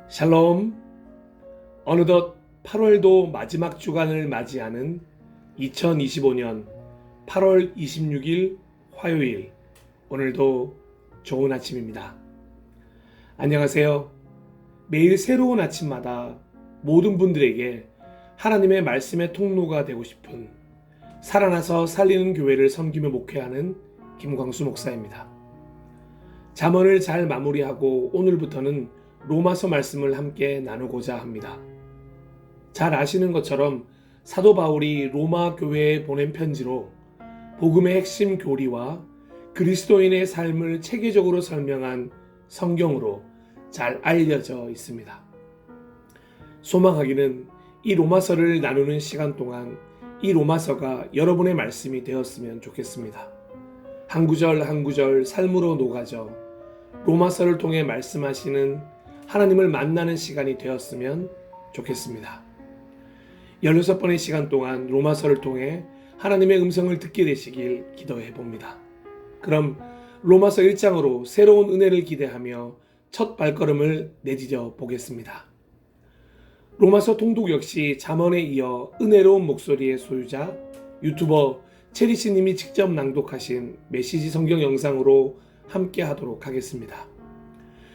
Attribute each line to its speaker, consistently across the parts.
Speaker 1: 샬롬. 어느덧 8월도 마지막 주간을 맞이하는 2025년 8월 26일 화요일, 오늘도 좋은 아침입니다. 안녕하세요. 매일 새로운 아침마다 모든 분들에게 하나님의 말씀의 통로가 되고 싶은 살아나서 살리는 교회를 섬기며 목회하는 김광수 목사입니다. 잠언을 잘 마무리하고 오늘부터는 로마서 말씀을 함께 나누고자 합니다. 잘 아시는 것처럼 사도 바울이 로마 교회에 보낸 편지로 복음의 핵심 교리와 그리스도인의 삶을 체계적으로 설명한 성경으로 잘 알려져 있습니다. 소망하기는 이 로마서를 나누는 시간 동안 이 로마서가 여러분의 말씀이 되었으면 좋겠습니다. 한 구절 한 구절 삶으로 녹아져 로마서를 통해 말씀하시는 하나님을 만나는 시간이 되었으면 좋겠습니다. 16번의 시간 동안 로마서를 통해 하나님의 음성을 듣게 되시길 기도해 봅니다. 그럼 로마서 1장으로 새로운 은혜를 기대하며 첫 발걸음을 내디뎌 보겠습니다. 로마서 통독 역시 잠언에 이어 은혜로운 목소리의 소유자 유튜버 체리씨님이 직접 낭독하신 메시지 성경 영상으로 함께 하도록 하겠습니다.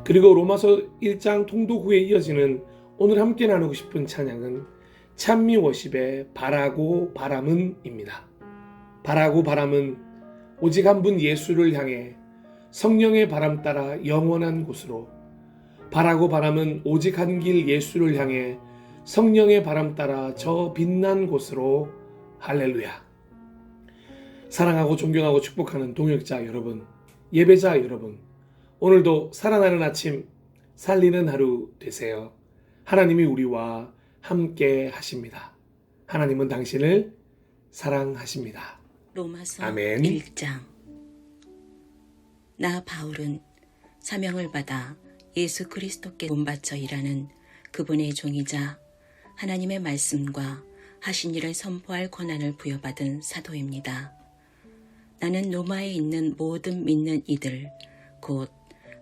Speaker 1: 그리고 로마서 1장 통독 후에 이어지는 오늘 함께 나누고 싶은 찬양은 찬미 워십의 바라고 바람은입니다. 바라고 바람은 오직 한 분 예수를 향해 성령의 바람 따라 영원한 곳으로, 바라고 바람은 오직 한 길 예수를 향해 성령의 바람 따라 저 빛난 곳으로. 할렐루야. 사랑하고 존경하고 축복하는 동역자 여러분, 예배자 여러분, 오늘도 살아나는 아침, 살리는 하루 되세요. 하나님이 우리와 함께 하십니다. 하나님은 당신을 사랑하십니다.
Speaker 2: 로마서
Speaker 1: 아멘.
Speaker 2: 1장. 나 바울은 사명을 받아 예수 그리스도께 본받쳐 일하는 그분의 종이자 하나님의 말씀과 하신 일을 선포할 권한을 부여받은 사도입니다. 나는 로마에 있는 모든 믿는 이들, 곧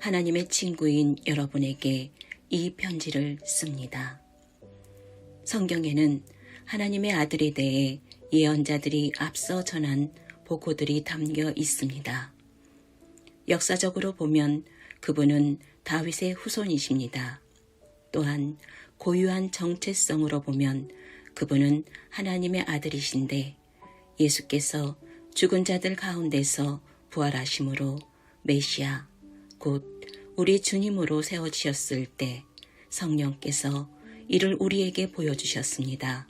Speaker 2: 하나님의 친구인 여러분에게 이 편지를 씁니다. 성경에는 하나님의 아들에 대해 예언자들이 앞서 전한 보고들이 담겨 있습니다. 역사적으로 보면 그분은 다윗의 후손이십니다. 또한 고유한 정체성으로 보면 그분은 하나님의 아들이신데 예수께서 죽은 자들 가운데서 부활하심으로 메시아, 곧 우리 주님으로 세워지셨을 때 성령께서 이를 우리에게 보여주셨습니다.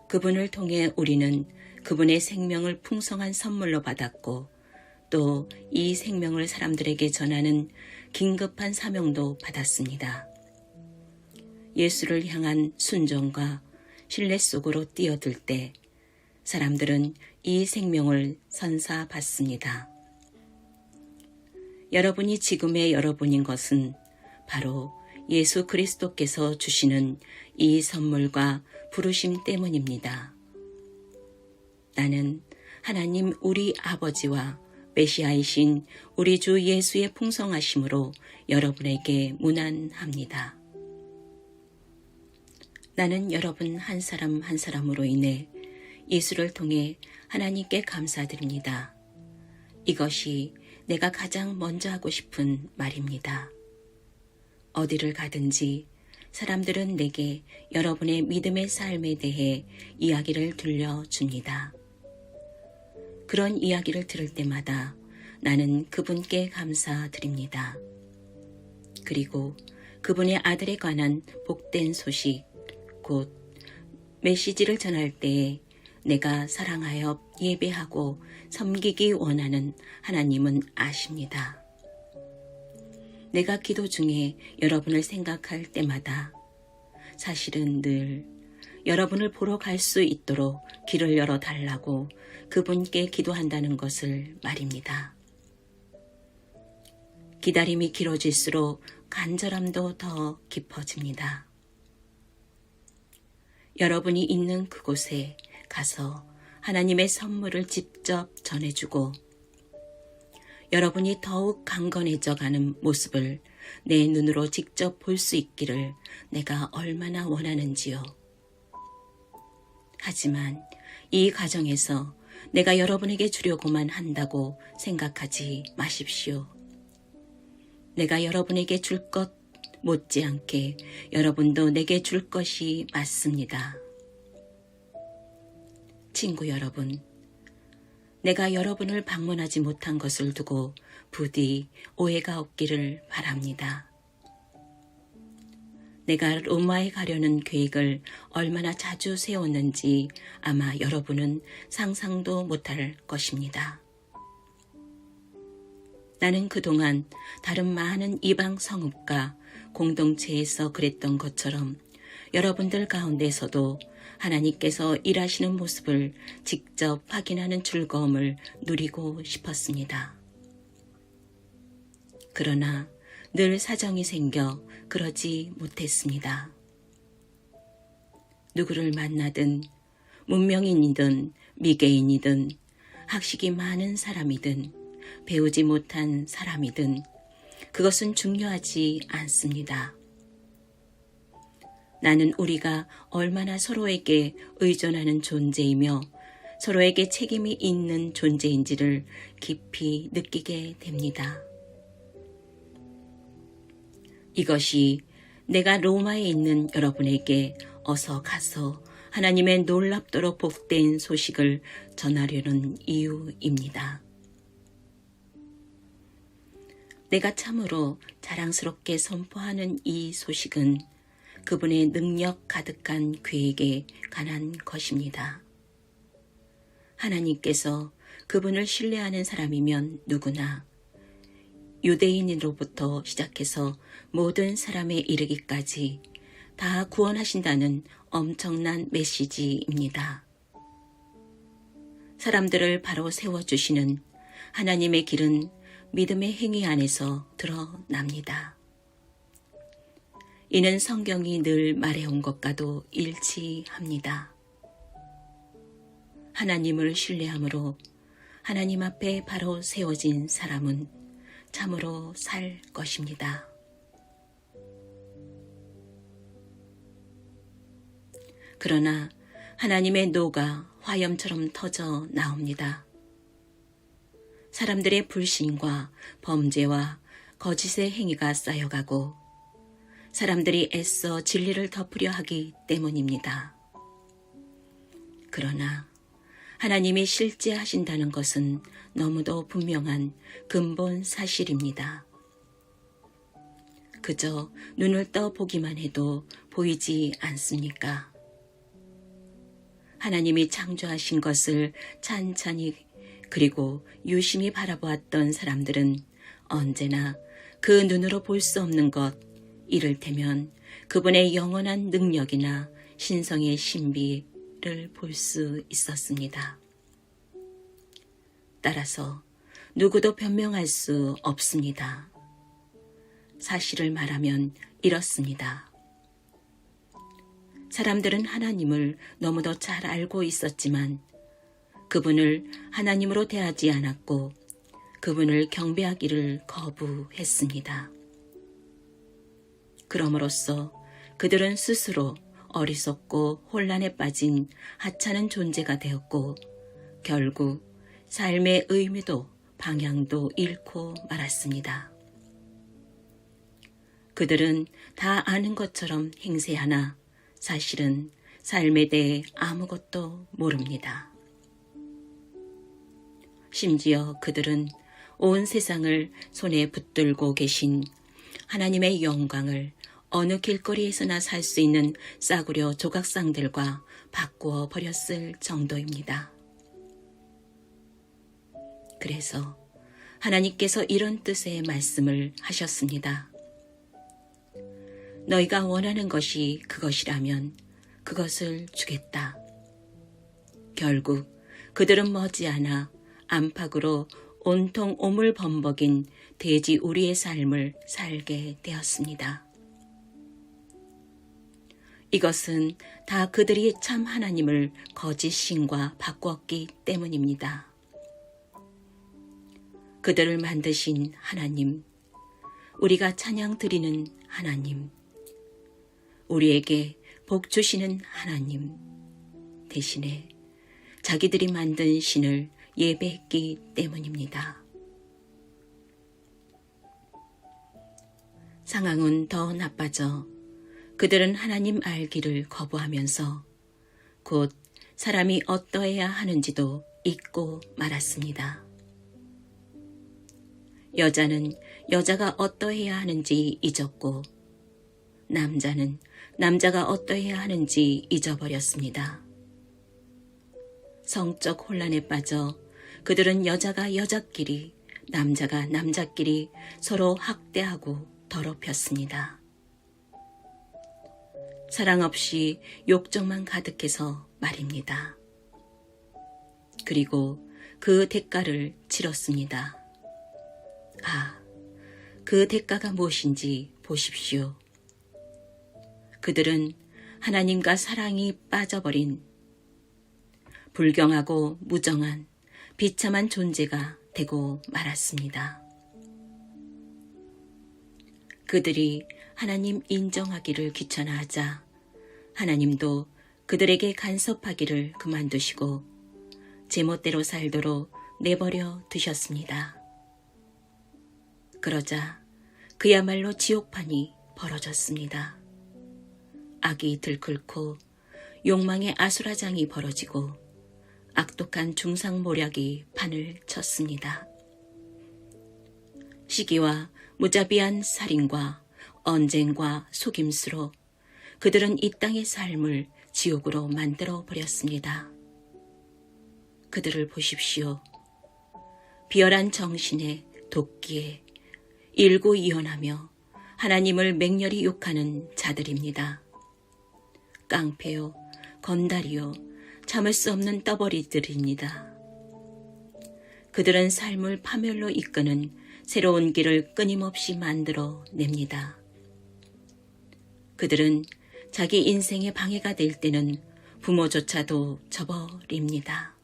Speaker 2: 그분을 통해 우리는 그분의 생명을 풍성한 선물로 받았고 또 이 생명을 사람들에게 전하는 긴급한 사명도 받았습니다. 예수를 향한 순종과 신뢰 속으로 뛰어들 때 사람들은 이 생명을 선사받습니다. 여러분이 지금의 여러분인 것은 바로 예수 그리스도께서 주시는 이 선물과 부르심 때문입니다. 나는 하나님 우리 아버지와 메시아이신 우리 주 예수의 풍성하심으로 여러분에게 문안합니다. 나는 여러분 한 사람 한 사람으로 인해 예수를 통해 하나님께 감사드립니다. 이것이 내가 가장 먼저 하고 싶은 말입니다. 어디를 가든지 사람들은 내게 여러분의 믿음의 삶에 대해 이야기를 들려줍니다. 그런 이야기를 들을 때마다 나는 그분께 감사드립니다. 그리고 그분의 아들에 관한 복된 소식, 곧 메시지를 전할 때에 내가 사랑하여 예배하고 섬기기 원하는 하나님은 아십니다. 내가 기도 중에 여러분을 생각할 때마다 사실은 늘 여러분을 보러 갈 수 있도록 길을 열어달라고 그분께 기도한다는 것을 말입니다. 기다림이 길어질수록 간절함도 더 깊어집니다. 여러분이 있는 그곳에 가서 하나님의 선물을 직접 전해주고 여러분이 더욱 강건해져 가는 모습을 내 눈으로 직접 볼 수 있기를 내가 얼마나 원하는지요. 하지만 이 과정에서 내가 여러분에게 주려고만 한다고 생각하지 마십시오. 내가 여러분에게 줄 것 못지않게 여러분도 내게 줄 것이 맞습니다. 친구 여러분, 내가 여러분을 방문하지 못한 것을 두고 부디 오해가 없기를 바랍니다. 내가 로마에 가려는 계획을 얼마나 자주 세웠는지 아마 여러분은 상상도 못할 것입니다. 나는 그동안 다른 많은 이방 성읍과 공동체에서 그랬던 것처럼 여러분들 가운데서도 하나님께서 일하시는 모습을 직접 확인하는 즐거움을 누리고 싶었습니다. 그러나 늘 사정이 생겨 그러지 못했습니다. 누구를 만나든 문명인이든 미개인이든 학식이 많은 사람이든 배우지 못한 사람이든 그것은 중요하지 않습니다. 나는 우리가 얼마나 서로에게 의존하는 존재이며 서로에게 책임이 있는 존재인지를 깊이 느끼게 됩니다. 이것이 내가 로마에 있는 여러분에게 어서 가서 하나님의 놀랍도록 복된 소식을 전하려는 이유입니다. 내가 참으로 자랑스럽게 선포하는 이 소식은 그분의 능력 가득한 계획에 관한 것입니다. 하나님께서 그분을 신뢰하는 사람이면 누구나 유대인으로부터 시작해서 모든 사람에 이르기까지 다 구원하신다는 엄청난 메시지입니다. 사람들을 바로 세워주시는 하나님의 길은 믿음의 행위 안에서 드러납니다. 이는 성경이 늘 말해온 것과도 일치합니다. 하나님을 신뢰함으로 하나님 앞에 바로 세워진 사람은 참으로 살 것입니다. 그러나 하나님의 노가 화염처럼 터져 나옵니다. 사람들의 불신과 범죄와 거짓의 행위가 쌓여가고 사람들이 애써 진리를 덮으려 하기 때문입니다. 그러나 하나님이 실제 하신다는 것은 너무도 분명한 근본 사실입니다. 그저 눈을 떠 보기만 해도 보이지 않습니까? 하나님이 창조하신 것을 찬찬히 그리고 유심히 바라보았던 사람들은 언제나 그 눈으로 볼 수 없는 것, 이를테면 그분의 영원한 능력이나 신성의 신비를 볼 수 있었습니다. 따라서 누구도 변명할 수 없습니다. 사실을 말하면 이렇습니다. 사람들은 하나님을 너무도 잘 알고 있었지만 그분을 하나님으로 대하지 않았고 그분을 경배하기를 거부했습니다. 그럼으로써 그들은 스스로 어리석고 혼란에 빠진 하찮은 존재가 되었고 결국 삶의 의미도 방향도 잃고 말았습니다. 그들은 다 아는 것처럼 행세하나 사실은 삶에 대해 아무것도 모릅니다. 심지어 그들은 온 세상을 손에 붙들고 계신 하나님의 영광을 어느 길거리에서나 살 수 있는 싸구려 조각상들과 바꾸어 버렸을 정도입니다. 그래서 하나님께서 이런 뜻의 말씀을 하셨습니다. 너희가 원하는 것이 그것이라면 그것을 주겠다. 결국 그들은 머지않아 안팎으로 온통 오물범벅인 돼지 우리의 삶을 살게 되었습니다. 이것은 다 그들이 참 하나님을 거짓 신과 바꾸었기 때문입니다. 그들을 만드신 하나님, 우리가 찬양 드리는 하나님, 우리에게 복 주시는 하나님 대신에 자기들이 만든 신을 예배했기 때문입니다. 상황은 더 나빠져 그들은 하나님 알기를 거부하면서 곧 사람이 어떠해야 하는지도 잊고 말았습니다. 여자는 여자가 어떠해야 하는지 잊었고 남자는 남자가 어떠해야 하는지 잊어버렸습니다. 성적 혼란에 빠져 그들은 여자가 여자끼리 남자가 남자끼리 서로 학대하고 더럽혔습니다. 사랑 없이 욕정만 가득해서 말입니다. 그리고 그 대가를 치렀습니다. 아, 그 대가가 무엇인지 보십시오. 그들은 하나님과 사랑이 빠져버린 불경하고 무정한 비참한 존재가 되고 말았습니다. 그들이 하나님 인정하기를 귀찮아하자 하나님도 그들에게 간섭하기를 그만두시고 제멋대로 살도록 내버려 두셨습니다. 그러자 그야말로 지옥판이 벌어졌습니다. 악이 들끓고 욕망의 아수라장이 벌어지고 악독한 중상모략이 판을 쳤습니다. 시기와 무자비한 살인과 언쟁과 속임수로 그들은 이 땅의 삶을 지옥으로 만들어 버렸습니다. 그들을 보십시오. 비열한 정신에 도끼에 일구이연하며 하나님을 맹렬히 욕하는 자들입니다. 깡패요, 건달이요, 참을 수 없는 떠벌이들입니다. 그들은 삶을 파멸로 이끄는 새로운 길을 끊임없이 만들어 냅니다. 그들은 자기 인생의 방해가 될 때는 부모조차도 접어버립니다.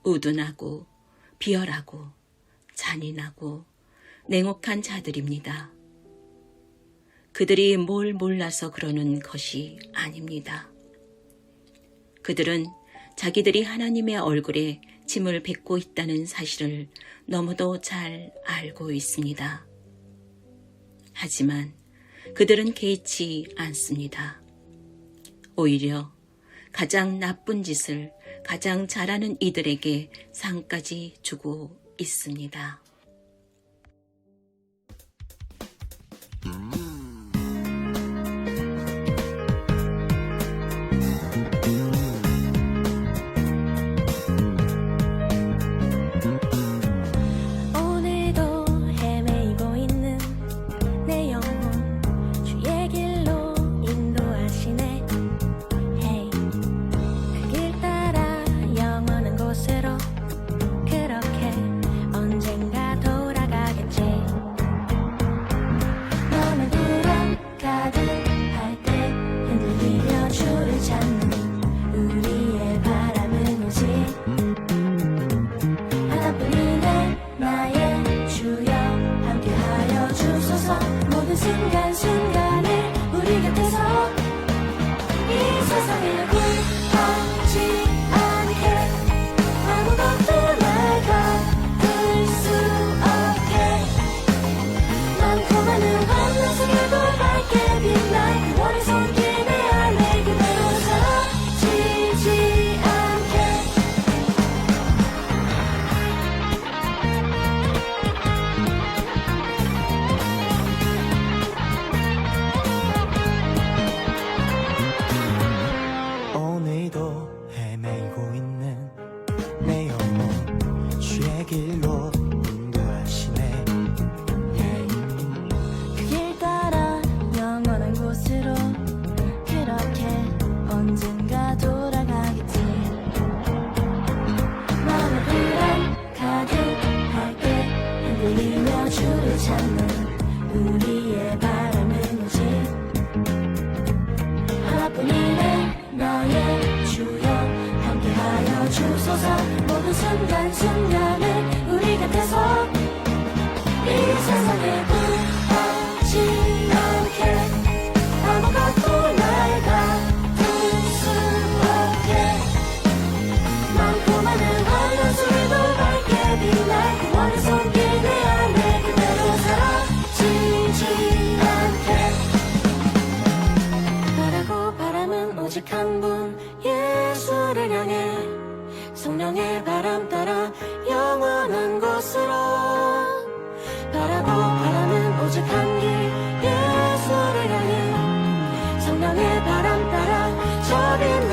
Speaker 2: 우둔하고 비열하고 잔인하고 냉혹한 자들입니다. 그들이 뭘 몰라서 그러는 것이 아닙니다. 그들은 자기들이 하나님의 얼굴에 침을 뱉고 있다는 사실을 너무도 잘 알고 있습니다. 하지만 그들은 개의치 않습니다. 오히려 가장 나쁜 짓을 가장 잘하는 이들에게 상까지 주고 있습니다.
Speaker 3: 순간순간에 우리 곁에서 이 세상을 불타지 않게 아무것도 날 가둘 수 없게 많고 많은 환란 속에도 밝게 빛날 그 월의 손길 내 안에 그대로 사라지지 않게
Speaker 4: 오늘도 헤매고 있는 내 영혼 주의 길로 인도하시네.
Speaker 3: 그 길 따라 영원한 곳으로 그렇게 언젠가 돌아가겠지. 마음의 불안 가득할 때 흔들리며 주를 찾는 우리의 바람은 오직 하나뿐이네. 너의 주여 함께하여 주소서. 모든 순간순간에 우리 곁에서 이 세상을 한 분 예수를 향해 성령의 바람 따라 영원한 곳으로 바라고 바라는 오직 한 길 예수를 향해 성령의 바람 따라 저 빛